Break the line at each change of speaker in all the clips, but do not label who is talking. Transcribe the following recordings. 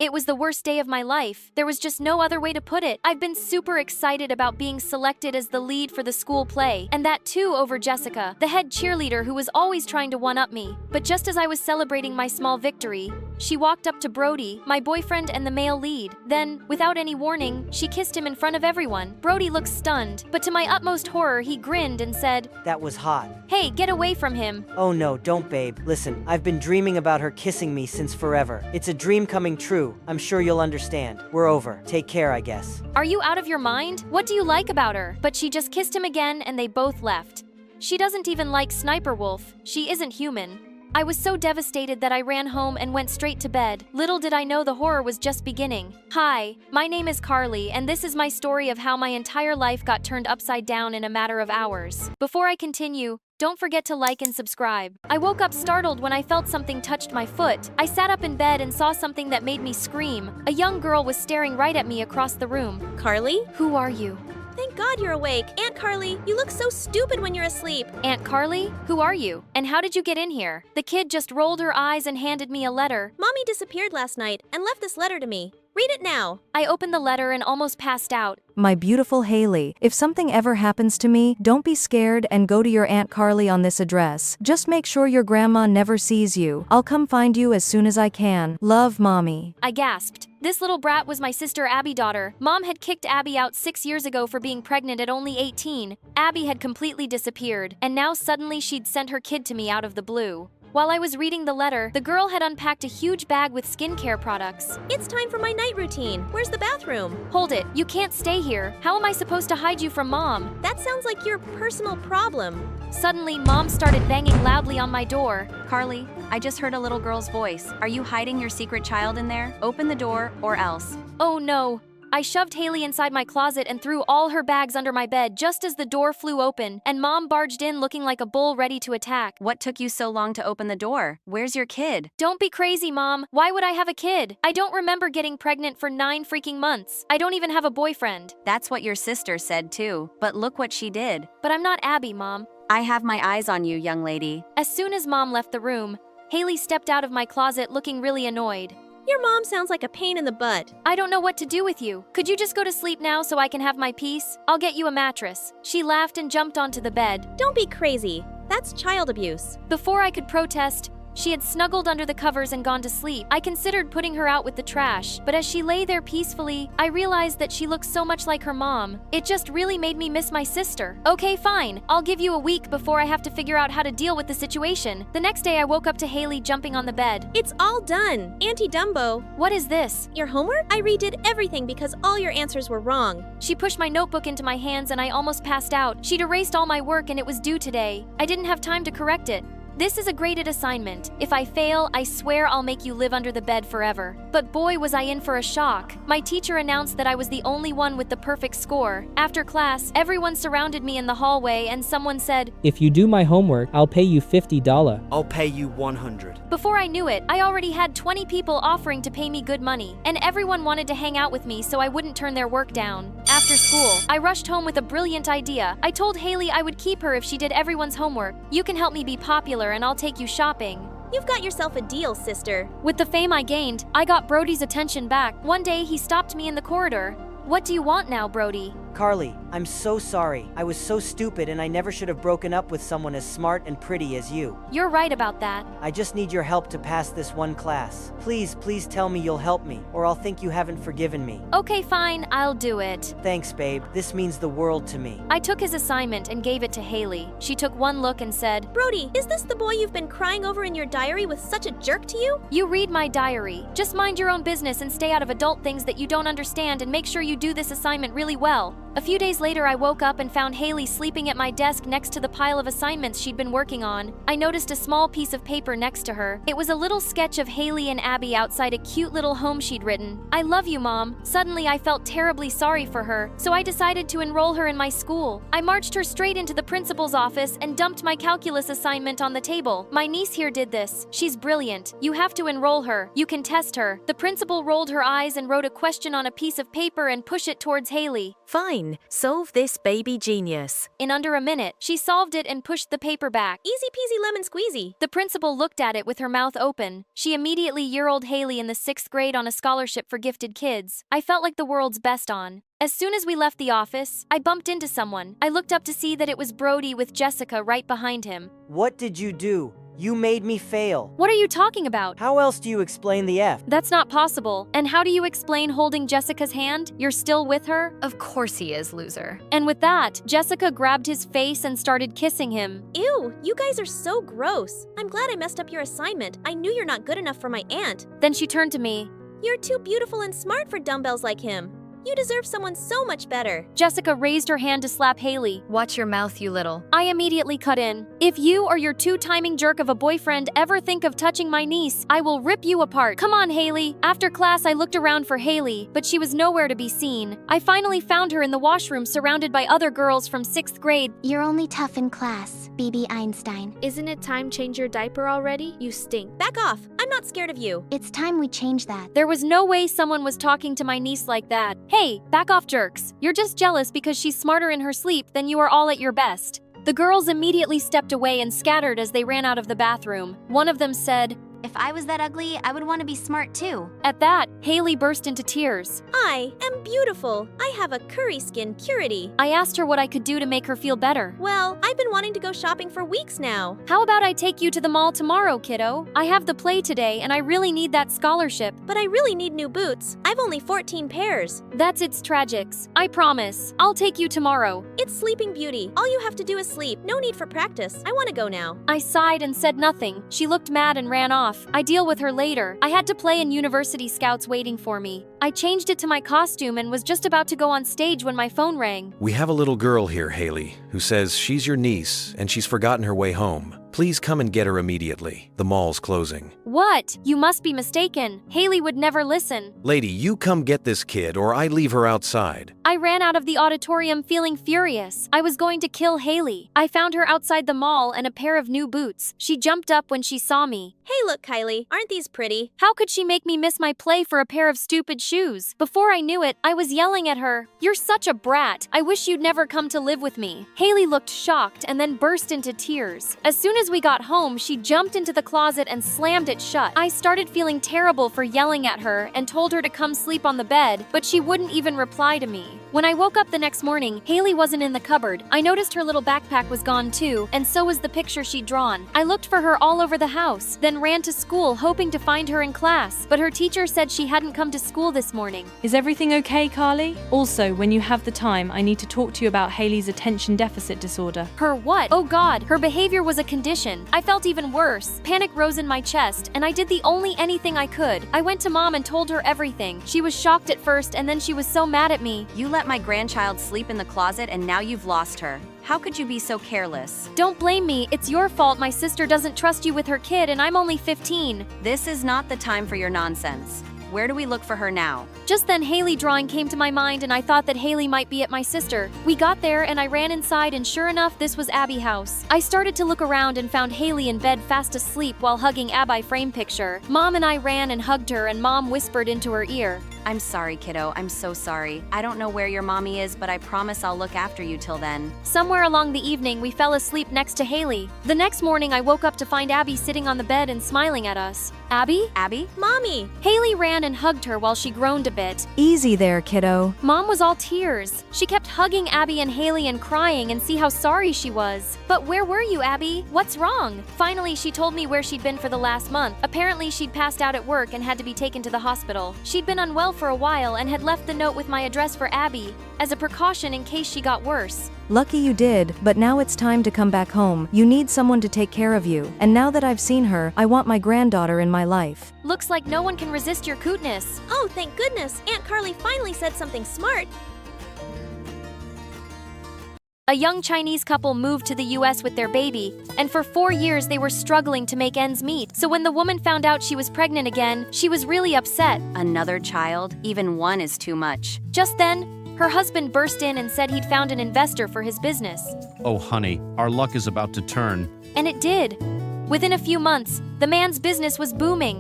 It was the worst day of my life. There was just no other way to put it. I've been super excited about being selected as the lead for the school play, and that too over Jessica, the head cheerleader who was always trying to one-up me. But just as I was celebrating my small victory, she walked up to Brody, my boyfriend and the male lead. Then, without any warning, she kissed him in front of everyone. Brody looked stunned, but to my utmost horror, he grinned and said,
"That was hot."
"Hey, get away from him."
"Oh no, don't babe. Listen, I've been dreaming about her kissing me since forever. It's a dream coming true. I'm sure you'll understand. We're over. Take care, I guess."
"Are you out of your mind? What do you like about her?" But she just kissed him again and they both left. She doesn't even like Sniper Wolf. She isn't human. I was so devastated that I ran home and went straight to bed. Little did I know the horror was just beginning. Hi, my name is Carly, and this is my story of how my entire life got turned upside down in a matter of hours. Before I continue, don't forget to like and subscribe. I woke up startled when I felt something touched my foot. I sat up in bed and saw something that made me scream. A young girl was staring right at me across the room.
Carly?
"Who are you?"
Thank God you're awake. Aunt Carly, you look so stupid when you're asleep.
"Aunt Carly? Who are you? And how did you get in here?" The kid just rolled her eyes and handed me a letter.
Mommy disappeared last night and left this letter to me. Read it now.
I opened the letter and almost passed out.
My beautiful Haley, if something ever happens to me, don't be scared and go to your Aunt Carly on this address. Just make sure your grandma never sees you. I'll come find you as soon as I can. Love, Mommy.
I gasped. This little brat was my sister Abby's daughter. Mom had kicked Abby out 6 years ago for being pregnant at only 18. Abby had completely disappeared, and now suddenly she'd sent her kid to me out of the blue. While I was reading the letter, the girl had unpacked a huge bag with skincare products.
It's time for my night routine. Where's the bathroom?
"Hold it, you can't stay here. How am I supposed to hide you from Mom?"
That sounds like your personal problem.
Suddenly, Mom started banging loudly on my door.
"Carly, I just heard a little girl's voice. Are you hiding your secret child in there? Open the door or else."
Oh no. I shoved Haley inside my closet and threw all her bags under my bed just as the door flew open, and Mom barged in looking like a bull ready to attack.
"What took you so long to open the door? Where's your kid?"
"Don't be crazy, Mom. Why would I have a kid? I don't remember getting pregnant for 9 freaking months. I don't even have a boyfriend."
That's what your sister said too, but look what she did.
"But I'm not Abby, Mom."
I have my eyes on you, young lady.
As soon as Mom left the room, Haley stepped out of my closet looking really annoyed.
Your mom sounds like a pain in the butt.
"I don't know what to do with you. Could you just go to sleep now so I can have my peace? I'll get you a mattress." She laughed and jumped onto the bed.
Don't be crazy. That's child abuse.
Before I could protest, she had snuggled under the covers and gone to sleep. I considered putting her out with the trash, but as she lay there peacefully, I realized that she looked so much like her mom. It just really made me miss my sister. "Okay, fine. I'll give you a week before I have to figure out how to deal with the situation." The next day, I woke up to Haley jumping on the bed.
It's all done. Auntie Dumbo.
"What is this?"
Your homework? I redid everything because all your answers were wrong.
She pushed my notebook into my hands and I almost passed out. She'd erased all my work and it was due today. I didn't have time to correct it. "This is a graded assignment. If I fail, I swear I'll make you live under the bed forever." But boy, was I in for a shock. My teacher announced that I was the only one with the perfect score. After class, everyone surrounded me in the hallway and someone said,
"If you do my homework, I'll pay you $50.
I'll pay you 100.
Before I knew it, I already had 20 people offering to pay me good money, and everyone wanted to hang out with me so I wouldn't turn their work down. After school, I rushed home with a brilliant idea. I told Haley I would keep her if she did everyone's homework. "You can help me be popular and I'll take you shopping."
You've got yourself a deal, sister.
With the fame I gained, I got Brody's attention back. One day, he stopped me in the corridor. "What do you want now, Brody?"
Carly, I'm so sorry. I was so stupid and I never should have broken up with someone as smart and pretty as you.
"You're right about that."
I just need your help to pass this one class. Please tell me you'll help me, or I'll think you haven't forgiven me.
"Okay, fine, I'll do it."
Thanks, babe. This means the world to me.
I took his assignment and gave it to Haley. She took one look and said,
Brody, is this the boy you've been crying over in your diary with such a jerk to you?
"You read my diary. Just mind your own business and stay out of adult things that you don't understand and make sure you do this assignment really well." A few days later, I woke up and found Haley sleeping at my desk next to the pile of assignments she'd been working on. I noticed a small piece of paper next to her. It was a little sketch of Haley and Abby outside a cute little home she'd written. "I love you, Mom." Suddenly, I felt terribly sorry for her, so I decided to enroll her in my school. I marched her straight into the principal's office and dumped my calculus assignment on the table. "My niece here did this. She's brilliant. You have to enroll her. You can test her." The principal rolled her eyes and wrote a question on a piece of paper and pushed it towards Haley.
Fine.
Einstein, solve this baby genius.
In under a minute, she solved it and pushed the paper back.
Easy peasy lemon squeezy.
The principal looked at it with her mouth open. She immediately year-old Haley in the 6th grade on a scholarship for gifted kids. I felt like the world's best on. As soon as we left the office, I bumped into someone. I looked up to see that it was Brody with Jessica right behind him.
What did you do? You made me fail.
What are you talking about?
How else do you explain the F?
That's not possible. And how do you explain holding Jessica's hand? You're still with her?
Of course he is, loser.
And with that, Jessica grabbed his face and started kissing him.
Ew, you guys are so gross. I'm glad I messed up your assignment. I knew you're not good enough for my aunt.
Then she turned to me.
You're too beautiful and smart for dumbbells like him. You deserve someone so much better.
Jessica raised her hand to slap Haley.
Watch your mouth, you little.
I immediately cut in. If you or your two-timing jerk of a boyfriend ever think of touching my niece, I will rip you apart. Come on, Haley. After class, I looked around for Haley, but she was nowhere to be seen. I finally found her in the washroom surrounded by other girls from 6th grade.
You're only tough in class, BB Einstein.
Isn't it time change your diaper already? You stink.
Back off. I'm not scared of you.
It's time we change that.
There was no way someone was talking to my niece like that. Hey, back off, jerks. You're just jealous because she's smarter in her sleep than you are all at your best. The girls immediately stepped away and scattered as they ran out of the bathroom. One of them said,
If I was that ugly, I would want to be smart too.
At that, Haley burst into tears.
I am beautiful. I have a curry skin purity.
I asked her what I could do to make her feel better.
Well, I've been wanting to go shopping for weeks now.
How about I take you to the mall tomorrow, kiddo? I have the play today and I really need that scholarship.
But I really need new boots. I've only 14 pairs.
That's its tragics. I promise. I'll take you tomorrow.
It's Sleeping Beauty. All you have to do is sleep. No need for practice. I want to go now.
I sighed and said nothing. She looked mad and ran off. I deal with her later. I had to play in University Scouts waiting for me. I changed it to my costume and was just about to go on stage when my phone rang.
We have a little girl here, Haley, who says she's your niece and she's forgotten her way home. Please come and get her immediately. The mall's closing.
What? You must be mistaken. Haley would never listen.
Lady, you come get this kid or I leave her outside.
I ran out of the auditorium feeling furious. I was going to kill Haley. I found her outside the mall and a pair of new boots. She jumped up when she saw me.
Hey, look, Kylie. Aren't these pretty?
How could she make me miss my play for a pair of stupid shoes? Before I knew it, I was yelling at her. You're such a brat. I wish you'd never come to live with me. Haley looked shocked and then burst into tears. As soon as we got home, she jumped into the closet and slammed it shut. I started feeling terrible for yelling at her and told her to come sleep on the bed, but she wouldn't even reply to me. When I woke up the next morning, Haley wasn't in the cupboard. I noticed her little backpack was gone too, and so was the picture she'd drawn. I looked for her all over the house, then ran to school hoping to find her in class, but her teacher said she hadn't come to school this morning.
Is everything okay, Carly? Also, when you have the time, I need to talk to you about Haley's attention deficit disorder.
Her what? Oh God, her behavior was a condition. I felt even worse. Panic rose in my chest, and I did the only anything I could. I went to Mom and told her everything. She was shocked at first, and then she was so mad at me.
You let my grandchild sleep in the closet and now you've lost her. How could you be so careless?
Don't blame me. It's your fault my sister doesn't trust you with her kid and I'm only 15.
This is not the time for your nonsense. Where do we look for her now?
Just then Haley drawing came to my mind and I thought that Haley might be at my sister. We got there and I ran inside and sure enough this was Abby house. I started to look around and found Haley in bed fast asleep while hugging Abby frame picture. Mom and I ran and hugged her and Mom whispered into her ear.
I'm sorry, kiddo. I'm so sorry. I don't know where your mommy is, but I promise I'll look after you till then.
Somewhere along the evening, we fell asleep next to Haley. The next morning, I woke up to find Abby sitting on the bed and smiling at us. Abby?
Abby?
Mommy!
Haley ran and hugged her while she groaned a bit.
Easy there, kiddo.
Mom was all tears. She kept hugging Abby and Haley and crying and see how sorry she was. But where were you, Abby? What's wrong? Finally, she told me where she'd been for the last month. Apparently, she'd passed out at work and had to be taken to the hospital. She'd been unwell for a while and had left the note with my address for Abby as a precaution in case she got worse.
Lucky you did, but now it's time to come back home. You need someone to take care of you. And now that I've seen her, I want my granddaughter in my life.
Looks like no one can resist your cuteness.
Oh, thank goodness. Aunt Carly finally said something smart.
A young Chinese couple moved to the US with their baby, and for 4 years they were struggling to make ends meet. So when the woman found out she was pregnant again, she was really upset.
Another child? Even one is too much.
Just then, her husband burst in and said he'd found an investor for his business.
Oh honey, our luck is about to turn.
And it did. Within a few months, the man's business was booming.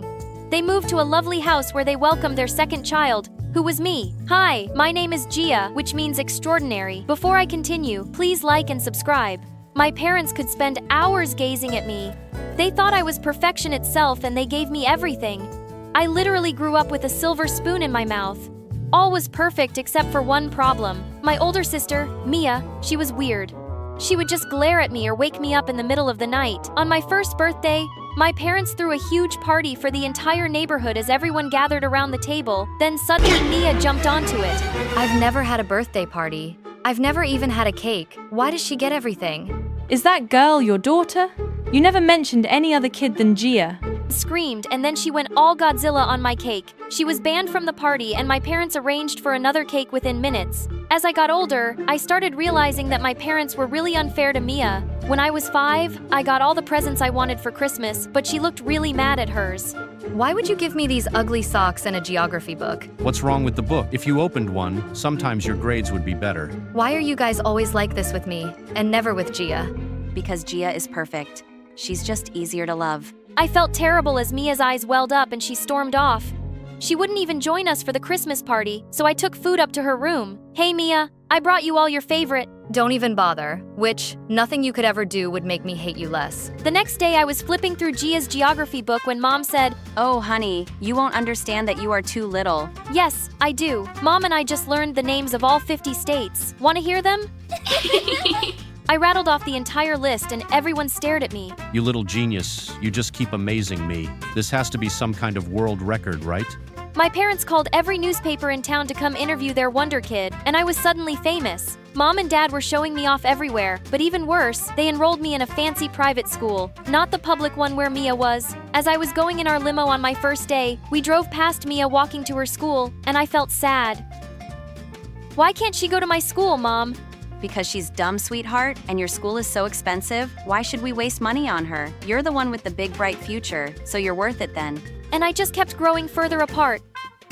They moved to a lovely house where they welcomed their second child, who was me. Hi, my name is Gia, which means extraordinary. Before I continue, please like and subscribe. My parents could spend hours gazing at me. They thought I was perfection itself and they gave me everything. I literally grew up with a silver spoon in my mouth. All was perfect except for one problem. My older sister, Mia, she was weird. She would just glare at me or wake me up in the middle of the night. On my first birthday, my parents threw a huge party for the entire neighborhood as everyone gathered around the table. Then suddenly Mia jumped onto it.
I've never had a birthday party. I've never even had a cake. Why does she get everything?
Is that girl your daughter? You never mentioned any other kid than Gia.
Screamed, and then she went all Godzilla on my cake. She was banned from the party and my parents arranged for another cake within minutes. As I got older, I started realizing that my parents were really unfair to Mia. When I was 5, I got all the presents I wanted for Christmas, but she looked really mad at hers.
Why would you give me these ugly socks and a geography book?
What's wrong with the book? If you opened one, sometimes your grades would be better.
Why are you guys always like this with me, and never with Gia?
Because Gia is perfect. She's just easier to love.
I felt terrible as Mia's eyes welled up and she stormed off. She wouldn't even join us for the Christmas party, so I took food up to her room. Hey Mia, I brought you all your favorite.
Don't even bother, which, nothing you could ever do would make me hate you less.
The next day I was flipping through Gia's geography book when Mom said,
"Oh honey, you won't understand that you are too little."
"Yes, I do. Mom and I just learned the names of all 50 states. Want to hear them?" I rattled off the entire list and everyone stared at me.
You little genius, you just keep amazing me. This has to be some kind of world record, right?
My parents called every newspaper in town to come interview their wonder kid, and I was suddenly famous. Mom and Dad were showing me off everywhere, but even worse, they enrolled me in a fancy private school, not the public one where Mia was. As I was going in our limo on my first day, we drove past Mia walking to her school, and I felt sad. Why can't she go to my school, Mom?
Because she's dumb, sweetheart, and your school is so expensive. Why should we waste money on her? You're the one with the big bright future, so you're worth it then.
And I just kept growing further apart.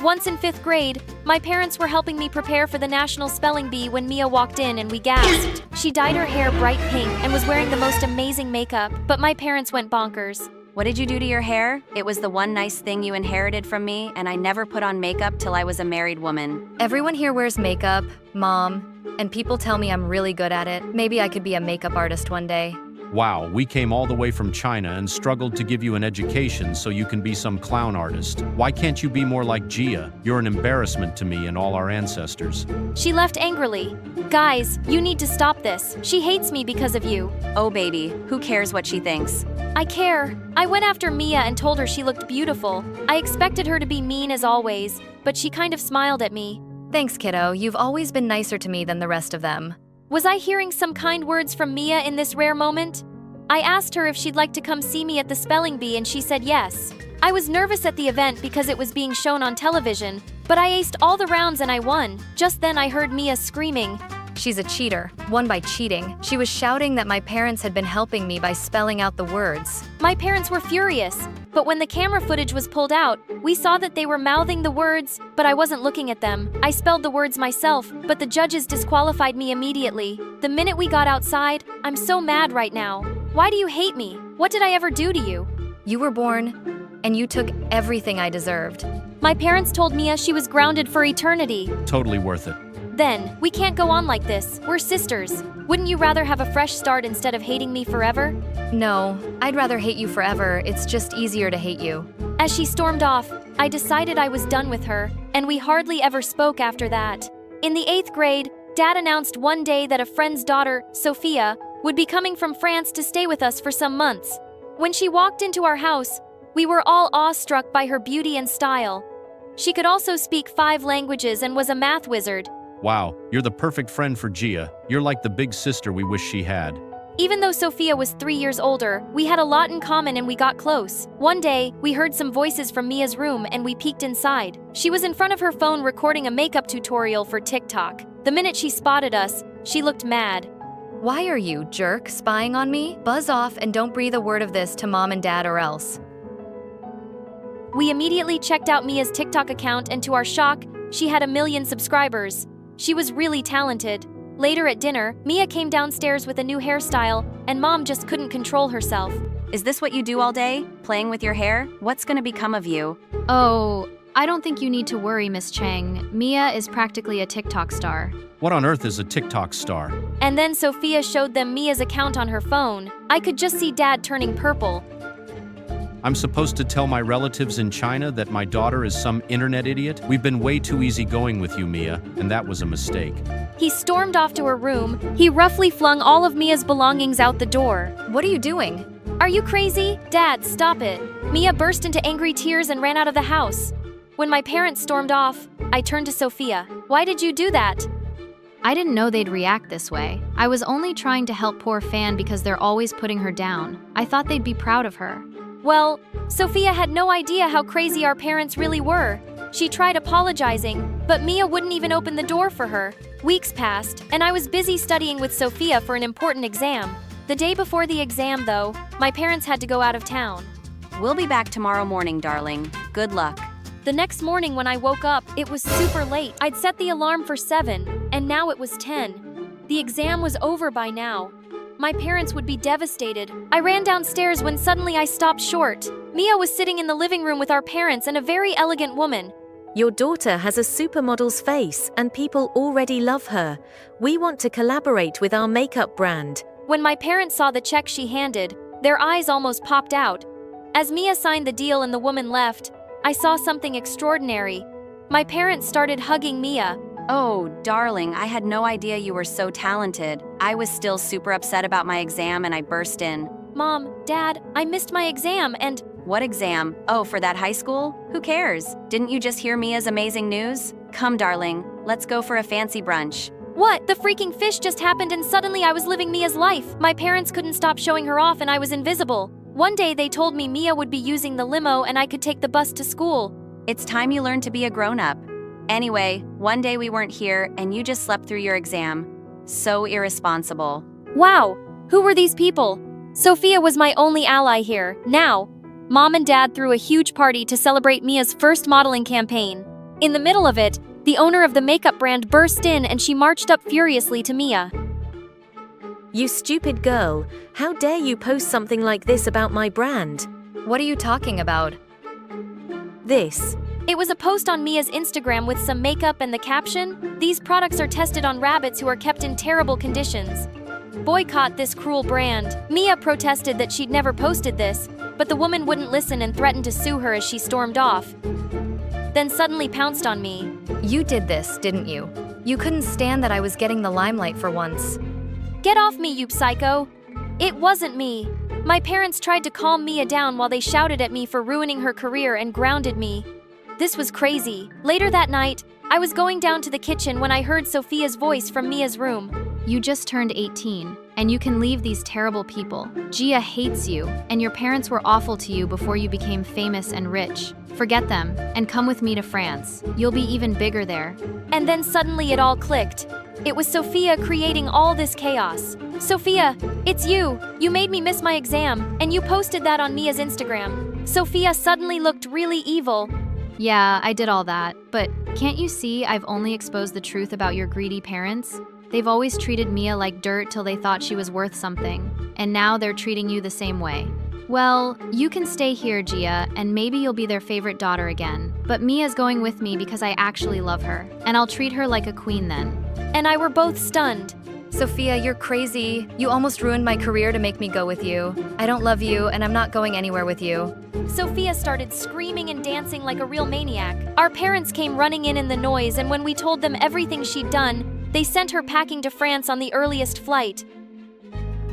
Once in 5th grade, my parents were helping me prepare for the National Spelling Bee when Mia walked in and we gasped. She dyed her hair bright pink and was wearing the most amazing makeup, but my parents went bonkers.
What did you do to your hair? It was the one nice thing you inherited from me, and I never put on makeup till I was a married woman.
Everyone here wears makeup, Mom, and people tell me I'm really good at it. Maybe I could be a makeup artist one day.
Wow, we came all the way from China and struggled to give you an education so you can be some clown artist. Why can't you be more like Gia? You're an embarrassment to me and all our ancestors.
She left angrily. Guys, you need to stop this. She hates me because of you.
Oh baby, who cares what she thinks?
I care. I went after Mia and told her she looked beautiful. I expected her to be mean as always, but she kind of smiled at me.
Thanks, kiddo. You've always been nicer to me than the rest of them.
Was I hearing some kind words from Mia in this rare moment? I asked her if she'd like to come see me at the spelling bee and she said yes. I was nervous at the event because it was being shown on television, but I aced all the rounds and I won. Just then I heard Mia screaming.
She's a cheater, won by cheating. She was shouting that my parents had been helping me by spelling out the words.
My parents were furious, but when the camera footage was pulled out, we saw that they were mouthing the words, but I wasn't looking at them. I spelled the words myself, but the judges disqualified me immediately. The minute we got outside, I'm so mad right now. Why do you hate me? What did I ever do to you?
You were born, and you took everything I deserved.
My parents told Mia she was grounded for eternity.
Totally worth it.
Then, we can't go on like this. We're sisters. Wouldn't you rather have a fresh start instead of hating me forever?
No, I'd rather hate you forever. It's just easier to hate you.
As she stormed off, I decided I was done with her, and we hardly ever spoke after that. In the 8th grade, Dad announced one day that a friend's daughter, Sophia, would be coming from France to stay with us for some months. When she walked into our house, we were all awestruck by her beauty and style. She could also speak 5 languages and was a math wizard.
Wow, you're the perfect friend for Gia. You're like the big sister we wish she had.
Even though Sophia was 3 years older, we had a lot in common and we got close. One day, we heard some voices from Mia's room and we peeked inside. She was in front of her phone recording a makeup tutorial for TikTok. The minute she spotted us, she looked mad.
Why are you, jerk, spying on me? Buzz off and don't breathe a word of this to Mom and Dad or else.
We immediately checked out Mia's TikTok account and to our shock, she had 1 million subscribers. She was really talented. Later at dinner, Mia came downstairs with a new hairstyle, and Mom just couldn't control herself.
Is this what you do all day? Playing with your hair? What's gonna become of you?
Oh, I don't think you need to worry, Miss Chang. Mia is practically a TikTok star.
What on earth is a TikTok star?
And then Sophia showed them Mia's account on her phone. I could just see Dad turning purple.
I'm supposed to tell my relatives in China that my daughter is some internet idiot? We've been way too easygoing with you, Mia, and that was a mistake.
He stormed off to her room. He roughly flung all of Mia's belongings out the door.
What are you doing?
Are you crazy? Dad, stop it. Mia burst into angry tears and ran out of the house. When my parents stormed off, I turned to Sophia. Why did you do that?
I didn't know they'd react this way. I was only trying to help poor Fan because they're always putting her down. I thought they'd be proud of her.
Well, Sophia had no idea how crazy our parents really were. She tried apologizing, but Mia wouldn't even open the door for her. Weeks passed, and I was busy studying with Sophia for an important exam. The day before the exam, though, my parents had to go out of town.
We'll be back tomorrow morning, darling. Good luck.
The next morning when I woke up, it was super late. I'd set the alarm for 7, and now it was 10. The exam was over by now. My parents would be devastated. I ran downstairs when suddenly I stopped short. Mia was sitting in the living room with our parents and a very elegant woman.
Your daughter has a supermodel's face and people already love her. We want to collaborate with our makeup brand.
When my parents saw the check she handed, their eyes almost popped out. As Mia signed the deal and the woman left, I saw something extraordinary. My parents started hugging Mia.
Oh, darling, I had no idea you were so talented. I was still super upset about my exam and I burst in.
Mom, Dad, I missed my exam and…
What exam? Oh, for that high school? Who cares? Didn't you just hear Mia's amazing news? Come, darling, let's go for a fancy brunch.
What? The freaking fish just happened and suddenly I was living Mia's life. My parents couldn't stop showing her off and I was invisible. One day they told me Mia would be using the limo and I could take the bus to school.
It's time you learned to be a grown-up. Anyway, one day we weren't here and you just slept through your exam. So irresponsible.
Wow, who were these people? Sophia was my only ally here. Now, Mom and Dad threw a huge party to celebrate Mia's first modeling campaign. In the middle of it, the owner of the makeup brand burst in and she marched up furiously to Mia.
You stupid girl, how dare you post something like this about my brand?
What are you talking about?
This.
It was a post on Mia's Instagram with some makeup and the caption, "These products are tested on rabbits who are kept in terrible conditions. Boycott this cruel brand." Mia protested that she'd never posted this, but the woman wouldn't listen and threatened to sue her as she stormed off. Then suddenly pounced on me.
You did this, didn't you? You couldn't stand that I was getting the limelight for once.
Get off me, you psycho! It wasn't me. My parents tried to calm Mia down while they shouted at me for ruining her career and grounded me. This was crazy. Later that night, I was going down to the kitchen when I heard Sophia's voice from Mia's room.
You just turned 18, and you can leave these terrible people. Gia hates you, and your parents were awful to you before you became famous and rich. Forget them, and come with me to France. You'll be even bigger there.
And then suddenly it all clicked. It was Sophia creating all this chaos. Sophia, it's you! You made me miss my exam, and you posted that on Mia's Instagram. Sophia suddenly looked really evil.
Yeah, I did all that, but can't you see I've only exposed the truth about your greedy parents? They've always treated Mia like dirt till they thought she was worth something, and now they're treating you the same way. Well, you can stay here, Gia, and maybe you'll be their favorite daughter again. But Mia's going with me because I actually love her, and I'll treat her like a queen then.
And I were both stunned.
Sophia, you're crazy. You almost ruined my career to make me go with you. I don't love you, and I'm not going anywhere with you.
Sophia started screaming and dancing like a real maniac. Our parents came running in the noise, and when we told them everything she'd done, they sent her packing to France on the earliest flight.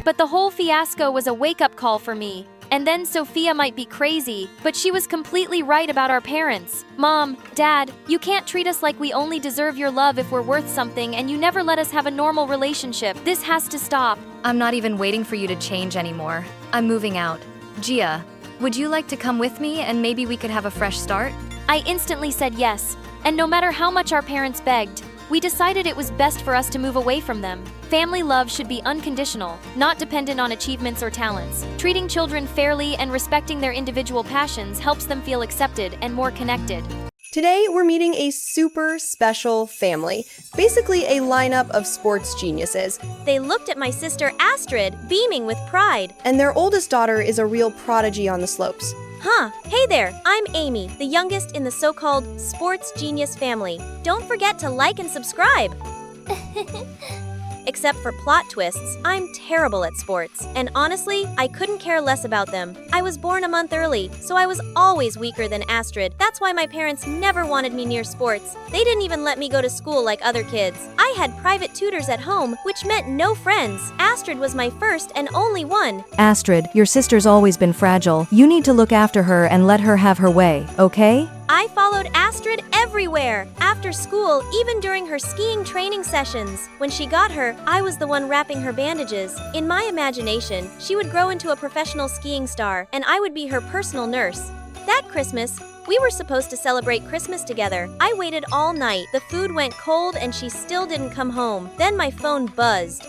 But the whole fiasco was a wake-up call for me. And then Sophia might be crazy, but she was completely right about our parents. Mom, Dad, you can't treat us like we only deserve your love if we're worth something, and you never let us have a normal relationship. This has to stop.
I'm not even waiting for you to change anymore. I'm moving out. Gia, would you like to come with me and maybe we could have a fresh start?
I instantly said yes, and no matter how much our parents begged, we decided it was best for us to move away from them. Family love should be unconditional, not dependent on achievements or talents. Treating children fairly and respecting their individual passions helps them feel accepted and more connected.
Today, we're meeting a super special family, basically a lineup of sports geniuses.
They looked at my sister Astrid, beaming with pride.
And their oldest daughter is a real prodigy on the slopes.
Huh, hey there, I'm Amy, the youngest in the so-called sports genius family. Don't forget to like and subscribe. Except for plot twists, I'm terrible at sports, and honestly, I couldn't care less about them. I was born a month early, so I was always weaker than Astrid. That's why my parents never wanted me near sports. They didn't even let me go to school like other kids. I had private tutors at home, which meant no friends. Astrid was my first and only one.
Astrid, your sister's always been fragile. You need to look after her and let her have her way, okay?
I followed Astrid everywhere. After school, even during her skiing training sessions. When she got her, I was the one wrapping her bandages. In my imagination, she would grow into a professional skiing star, and I would be her personal nurse. That Christmas, we were supposed to celebrate Christmas together. I waited all night. The food went cold and she still didn't come home. Then my phone buzzed.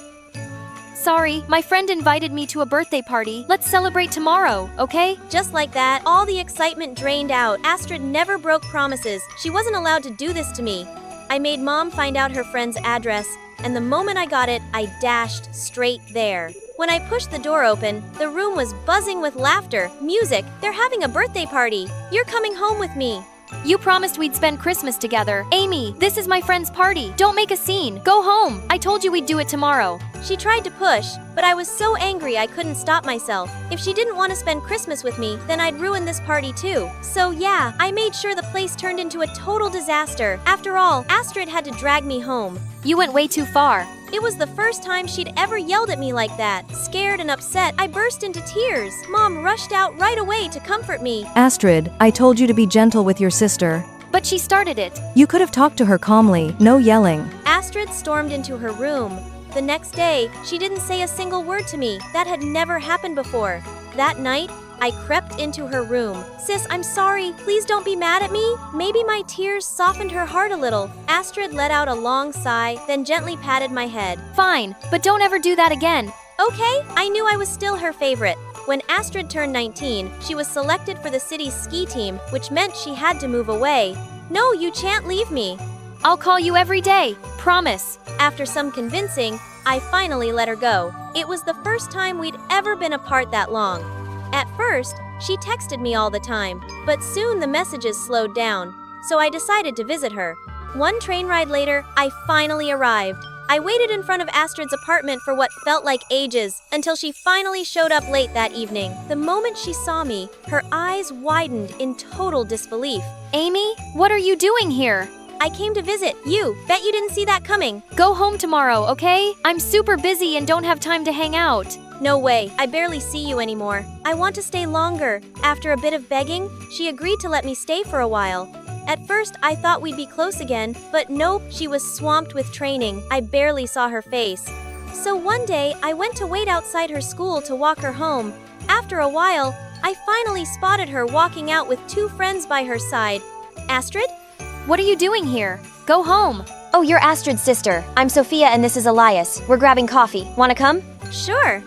Sorry, my friend invited me to a birthday party. Let's celebrate tomorrow, okay?
Just like that, all the excitement drained out. Astrid never broke promises. She wasn't allowed to do this to me. I made Mom find out her friend's address, and the moment I got it, I dashed straight there. When I pushed the door open, the room was buzzing with laughter, music. They're having a birthday party. You're coming home with me.
You promised we'd spend Christmas together. Amy, this is my friend's party. Don't make a scene. Go home. I told you we'd do it tomorrow.
She tried to push, but I was so angry I couldn't stop myself. If she didn't want to spend Christmas with me, then I'd ruin this party too. So yeah, I made sure the place turned into a total disaster. After all, Astrid had to drag me home.
You went way too far.
It was the first time she'd ever yelled at me like that. Scared and upset, I burst into tears. Mom rushed out right away to comfort me.
Astrid, I told you to be gentle with your sister.
But she started it.
You could have talked to her calmly, no yelling.
Astrid stormed into her room. The next day, she didn't say a single word to me. That had never happened before. That night, I crept into her room. Sis, I'm sorry. Please don't be mad at me. Maybe my tears softened her heart a little. Astrid let out a long sigh, then gently patted my head.
Fine, but don't ever do that again.
Okay, I knew I was still her favorite. When Astrid turned 19, she was selected for the city's ski team, which meant she had to move away. No, you shan't leave me.
I'll call you every day. Promise.
After some convincing, I finally let her go. It was the first time we'd ever been apart that long. At first, she texted me all the time, but soon the messages slowed down, so I decided to visit her. One train ride later, I finally arrived. I waited in front of Astrid's apartment for what felt like ages, until she finally showed up late that evening. The moment she saw me, her eyes widened in total disbelief.
Amy, what are you doing here?
I came to visit you. Bet you didn't see that coming.
Go home tomorrow, okay? I'm super busy and don't have time to hang out.
No way, I barely see you anymore. I want to stay longer. After a bit of begging, she agreed to let me stay for a while. At first, I thought we'd be close again, but nope, she was swamped with training. I barely saw her face. So one day, I went to wait outside her school to walk her home. After a while, I finally spotted her walking out with two friends by her side. Astrid?
What are you doing here? Go home.
Oh, you're Astrid's sister. I'm Sophia and this is Elias. We're grabbing coffee. Wanna come?
Sure.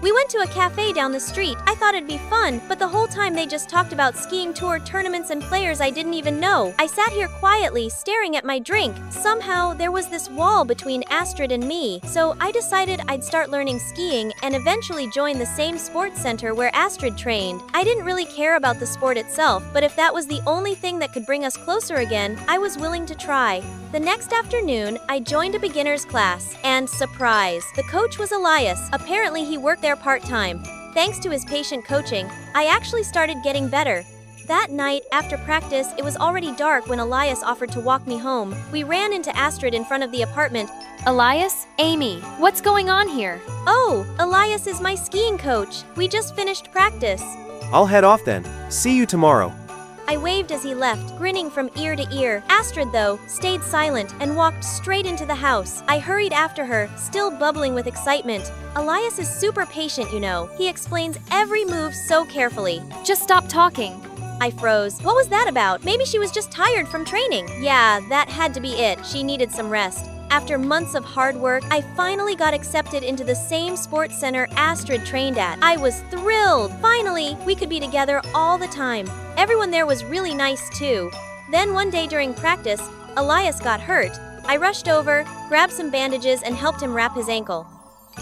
We went to a cafe down the street. I thought it'd be fun, but the whole time they just talked about skiing tour tournaments and players I didn't even know. I sat here quietly, staring at my drink. Somehow, there was this wall between Astrid and me, so I decided I'd start learning skiing and eventually join the same sports center where Astrid trained. I didn't really care about the sport itself, but if that was the only thing that could bring us closer again, I was willing to try. The next afternoon, I joined a beginner's class, and surprise, the coach was Elias. Apparently, he worked there part-time. Thanks to his patient coaching, I actually started getting better. That night, after practice, it was already dark when Elias offered to walk me home. We ran into Astrid in front of the apartment.
Elias? Amy, what's going on here?
Oh, Elias is my skiing coach. We just finished practice.
I'll head off then. See you tomorrow.
I waved as he left, grinning from ear to ear. Astrid, though, stayed silent and walked straight into the house. I hurried after her, still bubbling with excitement. Elias is super patient, you know. He explains every move so carefully.
Just stop talking.
I froze. What was that about? Maybe she was just tired from training. Yeah, that had to be it. She needed some rest. After months of hard work, I finally got accepted into the same sports center Astrid trained at. I was thrilled! Finally, we could be together all the time. Everyone there was really nice too. Then one day during practice, Elias got hurt. I rushed over, grabbed some bandages, and helped him wrap his ankle.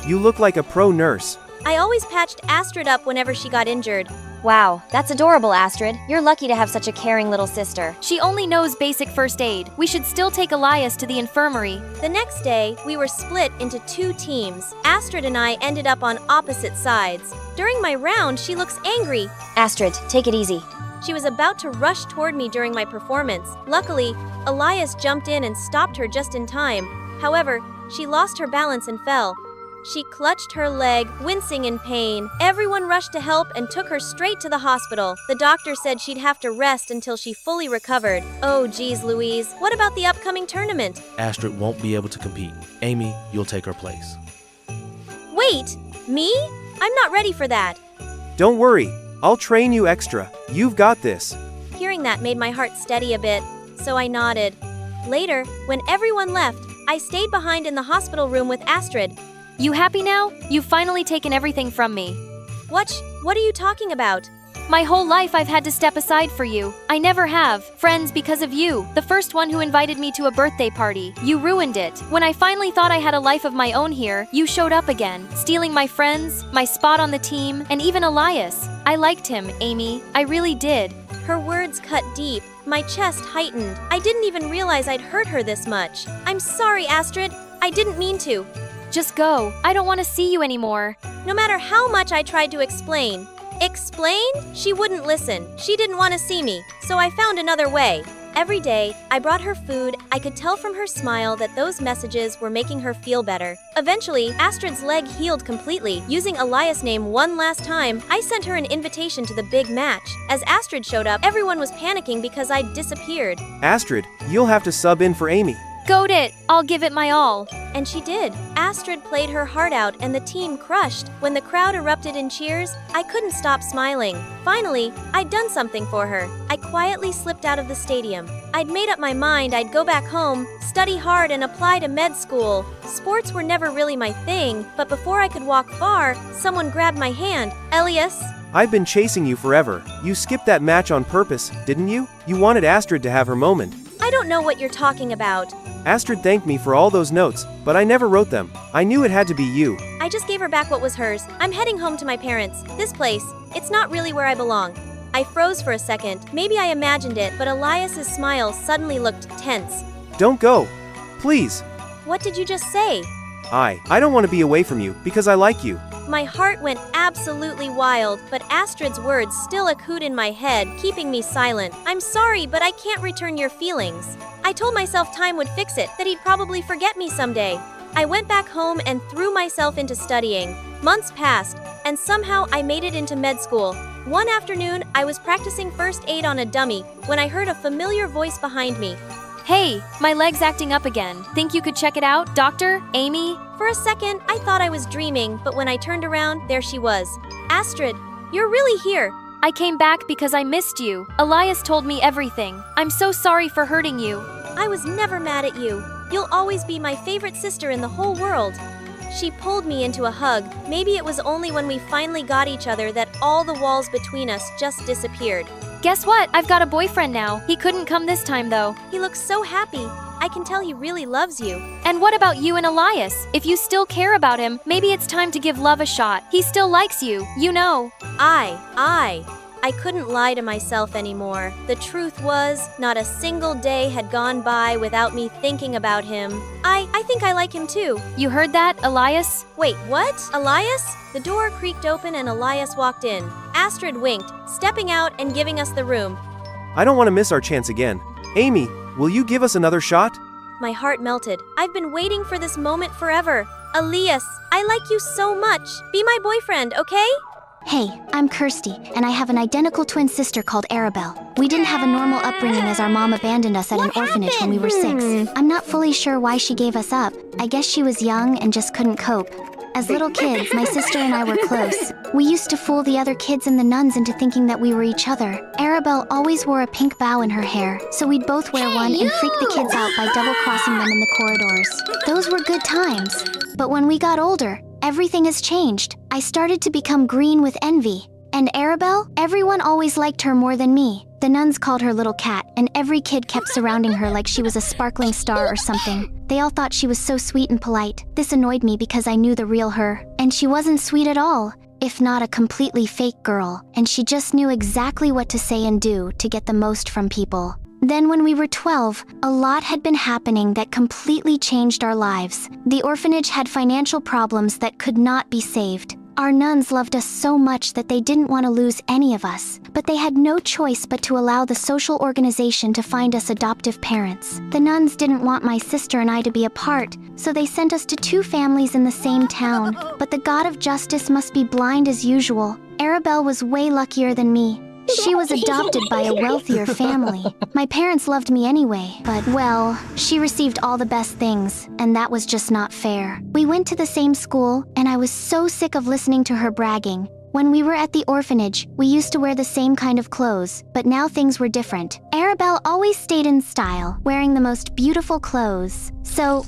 You look like a pro nurse.
I always patched Astrid up whenever she got injured.
Wow, that's adorable, Astrid. You're lucky to have such a caring little sister.
She only knows basic first aid. We should still take Elias to the infirmary.
The next day, we were split into 2 teams. Astrid and I ended up on opposite sides. During my round, she looks angry.
Astrid, take it easy.
She was about to rush toward me during my performance. Luckily, Elias jumped in and stopped her just in time. However, she lost her balance and fell. She clutched her leg, wincing in pain. Everyone rushed to help and took her straight to the hospital. The doctor said she'd have to rest until she fully recovered. Oh geez, Louise, what about the upcoming tournament?
Astrid won't be able to compete. Amy, you'll take her place.
Wait, me? I'm not ready for that.
Don't worry, I'll train you extra. You've got this.
Hearing that made my heart steady a bit, so I nodded. Later, when everyone left, I stayed behind in the hospital room with Astrid.
You happy now? You've finally taken everything from me.
What are you talking about?
My whole life I've had to step aside for you. I never have. Friends because of you. The first one who invited me to a birthday party. You ruined it. When I finally thought I had a life of my own here, you showed up again, stealing my friends, my spot on the team, and even Elias. I liked him, Amy. I really did.
Her words cut deep. My chest heightened. I didn't even realize I'd hurt her this much. I'm sorry, Astrid. I didn't mean to.
Just go. I don't want to see you anymore.
No matter how much I tried to explain, she wouldn't listen. She didn't want to see me, so I found another way. Every day, I brought her food. I could tell from her smile that those messages were making her feel better. Eventually, Astrid's leg healed completely. Using Elias' name one last time, I sent her an invitation to the big match. As Astrid showed up, everyone was panicking because I'd disappeared.
Astrid, you'll have to sub in for Amy.
Goat it! I'll give it my all.
And she did. Astrid played her heart out and the team crushed. When the crowd erupted in cheers, I couldn't stop smiling. Finally, I'd done something for her. I quietly slipped out of the stadium. I'd made up my mind I'd go back home, study hard and apply to med school. Sports were never really my thing, but before I could walk far, someone grabbed my hand. Elias?
I've been chasing you forever. You skipped that match on purpose, didn't you? You wanted Astrid to have her moment.
I don't know what you're talking about.
Astrid thanked me for all those notes, but I never wrote them. I knew it had to be you.
I just gave her back what was hers. I'm heading home to my parents. This place, it's not really where I belong. I froze for a second. Maybe I imagined it, but Elias's smile suddenly looked tense.
Don't go. Please.
What did you just say?
I don't want to be away from you because I like you.
My heart went absolutely wild, but Astrid's words still echoed in my head, keeping me silent. I'm sorry, but I can't return your feelings. I told myself time would fix it, that he'd probably forget me someday. I went back home and threw myself into studying. Months passed, and somehow I made it into med school. One afternoon, I was practicing first aid on a dummy when I heard a familiar voice behind me.
Hey, my leg's acting up again. Think you could check it out, Doctor? Amy?
For a second, I thought I was dreaming, but when I turned around, there she was. Astrid, you're really here.
I came back because I missed you. Elias told me everything. I'm so sorry for hurting you.
I was never mad at you. You'll always be my favorite sister in the whole world. She pulled me into a hug. Maybe it was only when we finally got each other that all the walls between us just disappeared.
Guess what? I've got a boyfriend now. He couldn't come this time though.
He looks so happy. I can tell he really loves you.
And what about you and Elias? If you still care about him, maybe it's time to give love a shot. He still likes you, you know.
I couldn't lie to myself anymore. The truth was, not a single day had gone by without me thinking about him. I think I like him too.
You heard that, Elias?
Wait, what? Elias? The door creaked open and Elias walked in. Astrid winked, stepping out and giving us the room.
I don't want to miss our chance again. Amy, will you give us another shot?
My heart melted. I've been waiting for this moment forever. Elias, I like you so much. Be my boyfriend, okay?
Hey, I'm Kirsty, and I have an identical twin sister called Arabelle. We didn't have a normal upbringing as our mom abandoned us at an orphanage when we were 6. I'm not fully sure why she gave us up. I guess she was young and just couldn't cope. As little kids, my sister and I were close. We used to fool the other kids and the nuns into thinking that we were each other. Arabelle always wore a pink bow in her hair, so we'd both wear one and freak the kids out by double-crossing them in the corridors. Those were good times. But when we got older, everything has changed. I started to become green with envy. And Arabelle? Everyone always liked her more than me. The nuns called her Little Cat, and every kid kept surrounding her like she was a sparkling star or something. They all thought she was so sweet and polite. This annoyed me because I knew the real her. And she wasn't sweet at all. if not a completely fake girl, and she just knew exactly what to say and do to get the most from people. Then when we were 12, a lot had been happening that completely changed our lives. The orphanage had financial problems that could not be saved. Our nuns loved us so much that they didn't want to lose any of us, but they had no choice but to allow the social organization to find us adoptive parents. The nuns didn't want my sister and I to be apart, so they sent us to 2 families in the same town. But the God of justice must be blind as usual. Arabelle was way luckier than me. She was adopted by a wealthier family. My parents loved me anyway, but well, she received all the best things, and that was just not fair. We went to the same school, and I was so sick of listening to her bragging. When we were at the orphanage, we used to wear the same kind of clothes, but now things were different. Arabelle always stayed in style, wearing the most beautiful clothes. So,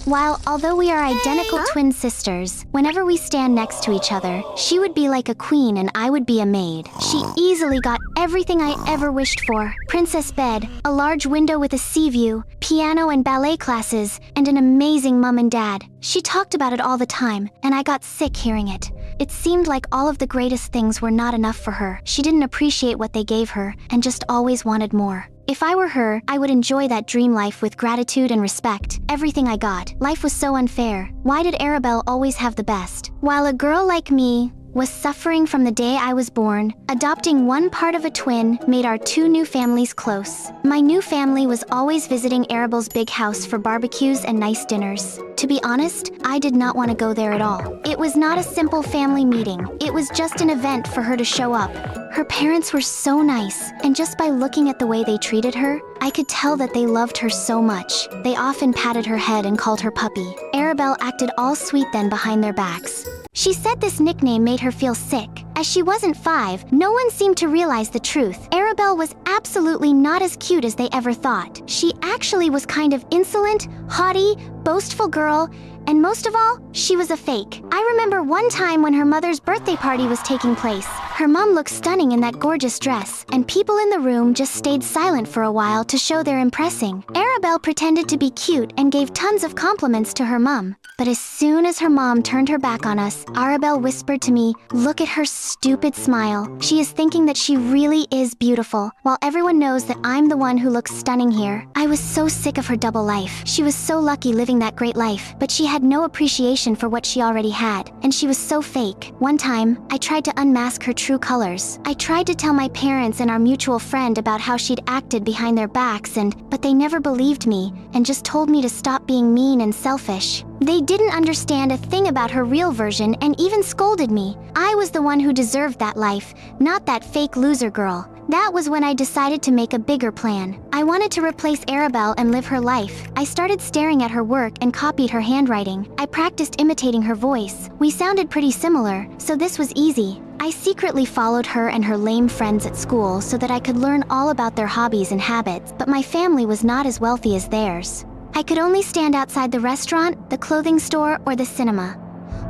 although we are identical twin sisters, whenever we stand next to each other, she would be like a queen and I would be a maid. She easily got everything I ever wished for. Princess bed, a large window with a sea view, piano and ballet classes, and an amazing mom and dad. She talked about it all the time, and I got sick hearing it. It seemed like all of the greatest things were not enough for her. She didn't appreciate what they gave her, and just always wanted more. If I were her, I would enjoy that dream life with gratitude and respect. Everything I got. Life was so unfair. Why did Arabelle always have the best? While a girl like me was suffering from the day I was born, adopting one part of a twin made our 2 new families close. My new family was always visiting Arabelle's big house for barbecues and nice dinners. To be honest, I did not want to go there at all. It was not a simple family meeting. It was just an event for her to show up. Her parents were so nice, and just by looking at the way they treated her, I could tell that they loved her so much. They often patted her head and called her puppy. Arabelle acted all sweet then behind their backs. She said this nickname made her feel sick. As she wasn't 5, no one seemed to realize the truth. Arabelle was absolutely not as cute as they ever thought. She actually was kind of insolent, haughty, boastful girl, and most of all, she was a fake. I remember one time when her mother's birthday party was taking place. Her mom looked stunning in that gorgeous dress, and people in the room just stayed silent for a while to show their impressing. Arabelle pretended to be cute and gave tons of compliments to her mom. But as soon as her mom turned her back on us, Arabelle whispered to me, "Look at her stupid smile. She is thinking that she really is beautiful, while everyone knows that I'm the one who looks stunning here." I was so sick of her double life. She was so lucky living that great life, but she had no appreciation for what she already had, and she was so fake. One time, I tried to unmask her true colors. I tried to tell my parents and our mutual friend about how she'd acted behind their backs, but they never believed me and just told me to stop being mean and selfish. They didn't understand a thing about her real version and even scolded me. I was the one who deserved that life, not that fake loser girl. That was when I decided to make a bigger plan. I wanted to replace Arabelle and live her life. I started staring at her work and copied her handwriting. I practiced imitating her voice. We sounded pretty similar, so this was easy. I secretly followed her and her lame friends at school so that I could learn all about their hobbies and habits, but my family was not as wealthy as theirs. I could only stand outside the restaurant, the clothing store, or the cinema.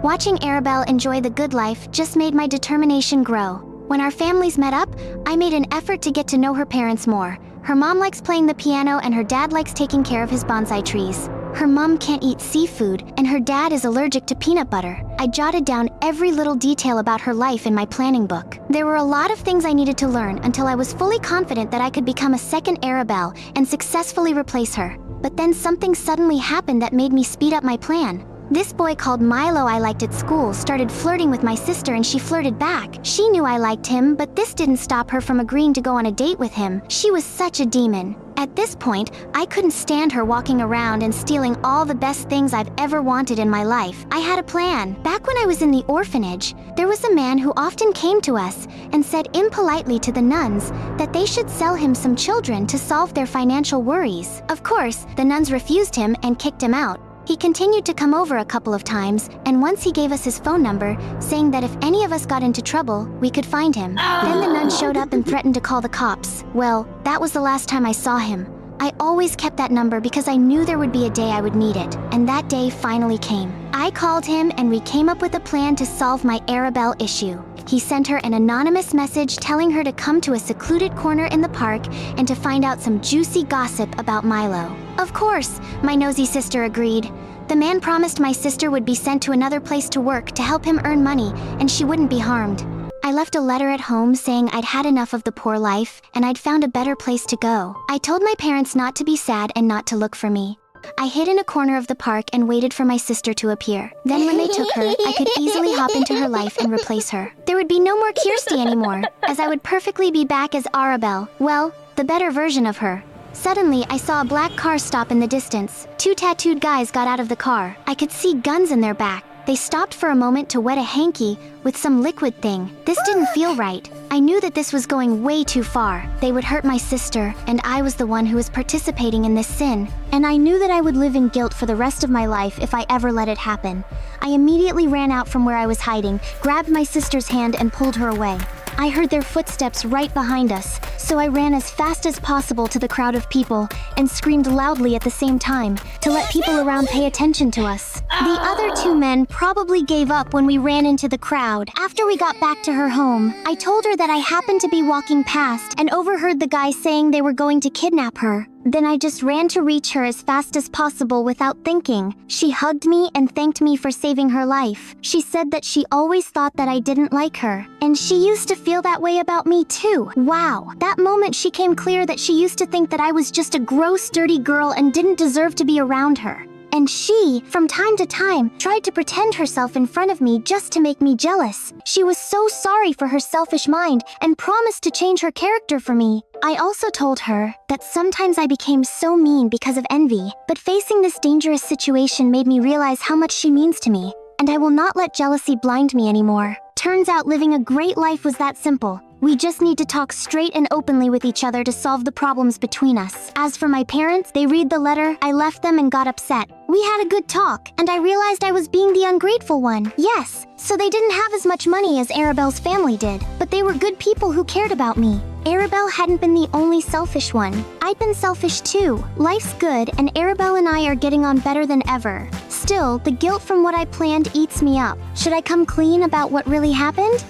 Watching Arabelle enjoy the good life just made my determination grow. When our families met up, I made an effort to get to know her parents more. Her mom likes playing the piano and her dad likes taking care of his bonsai trees. Her mom can't eat seafood, and her dad is allergic to peanut butter. I jotted down every little detail about her life in my planning book. There were a lot of things I needed to learn until I was fully confident that I could become a second Arabelle and successfully replace her. But then something suddenly happened that made me speed up my plan. This boy called Milo I liked at school started flirting with my sister and she flirted back. She knew I liked him, but this didn't stop her from agreeing to go on a date with him. She was such a demon. At this point, I couldn't stand her walking around and stealing all the best things I've ever wanted in my life. I had a plan. Back when I was in the orphanage, there was a man who often came to us and said impolitely to the nuns that they should sell him some children to solve their financial worries. Of course, the nuns refused him and kicked him out. He continued to come over a couple of times, and once he gave us his phone number, saying that if any of us got into trouble, we could find him. Then the nun showed up and threatened to call the cops. Well, that was the last time I saw him. I always kept that number because I knew there would be a day I would need it, and that day finally came. I called him and we came up with a plan to solve my Arabelle issue. He sent her an anonymous message telling her to come to a secluded corner in the park and to find out some juicy gossip about Milo. Of course, my nosy sister agreed. The man promised my sister would be sent to another place to work to help him earn money, and she wouldn't be harmed. I left a letter at home saying I'd had enough of the poor life and I'd found a better place to go. I told my parents not to be sad and not to look for me. I hid in a corner of the park and waited for my sister to appear. Then when they took her, I could easily hop into her life and replace her. There would be no more Kirsty anymore, as I would perfectly be back as Arabelle. Well, the better version of her. Suddenly, I saw a black car stop in the distance. 2 tattooed guys got out of the car. I could see guns in their back. They stopped for a moment to wet a hanky with some liquid thing. This didn't feel right. I knew that this was going way too far. They would hurt my sister, and I was the one who was participating in this sin. And I knew that I would live in guilt for the rest of my life if I ever let it happen. I immediately ran out from where I was hiding, grabbed my sister's hand and pulled her away. I heard their footsteps right behind us, so I ran as fast as possible to the crowd of people and screamed loudly at the same time to let people around pay attention to us. The other 2 men probably gave up when we ran into the crowd. After we got back to her home, I told her that I happened to be walking past and overheard the guys saying they were going to kidnap her. Then I just ran to reach her as fast as possible without thinking. She hugged me and thanked me for saving her life. She said that she always thought that I didn't like her. And she used to feel that way about me too. Wow, that moment she came clear that she used to think that I was just a gross, dirty girl and didn't deserve to be around her. And she, from time to time, tried to pretend herself in front of me just to make me jealous. She was so sorry for her selfish mind and promised to change her character for me. I also told her that sometimes I became so mean because of envy, but facing this dangerous situation made me realize how much she means to me, and I will not let jealousy blind me anymore. Turns out living a great life was that simple. We just need to talk straight and openly with each other to solve the problems between us. As for my parents, they read the letter, I left them and got upset. We had a good talk, and I realized I was being the ungrateful one. Yes, so they didn't have as much money as Arabelle's family did, but they were good people who cared about me. Arabelle hadn't been the only selfish one. I'd been selfish too. Life's good, and Arabelle and I are getting on better than ever. Still, the guilt from what I planned eats me up. Should I come clean about what really happened?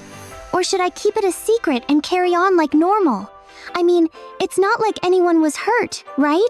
Or should I keep it a secret and carry on like normal? I mean, it's not like anyone was hurt, right?